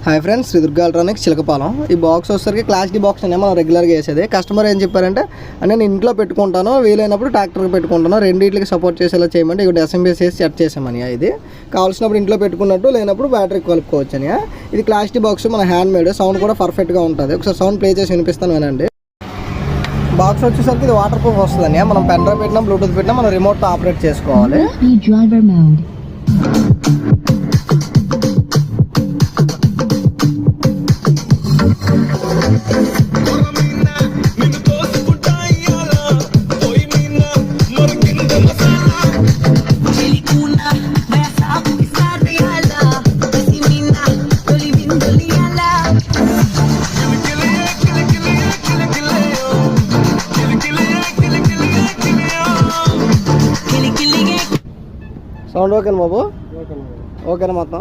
Hi friends, Shri Durga electronics Chilakapalem. ఈ box వచ్చేసరికి class D box అనే మనం రెగ్యులర్గా వేసేది. కస్టమర్ ఏం చెప్పారంటే నేను ఇంట్లో పెట్టుకుంటాను, వీలైనప్పుడు ట్రాక్టర్కి పెట్టుకుంటాను, రెండింటికి సపోర్ట్ చేసేలా చేయమంటే ఇక్కడ అసెంబ్లీస్ వేసి సెట్ చేసామని. ఇది కావాల్సినప్పుడు ఇంట్లో పెట్టుకున్నట్టు, లేనప్పుడు బ్యాటరీకి కలుపుకోవచ్చు అని. ఇది క్లాస్ డి బాక్స్, మన హ్యాండ్ మేడ్, సౌండ్ కూడా పర్ఫెక్ట్గా ఉంటుంది. ఒకసారి సౌండ్ ప్లే చేసి వినిపిస్తాను వినండి. బాక్స్ వచ్చేసరికి ఇది వాటర్ ప్రూఫ్ వస్తుందని. మనం పెన్ డ్రైవ్ పెట్టినా, బ్లూటూత్ పెట్టినా మనం రిమోట్తో ఆపరేట్ చేసుకోవాలి. సౌండ్ ఓకేనా బాబు? ఓకేనా మొత్తం?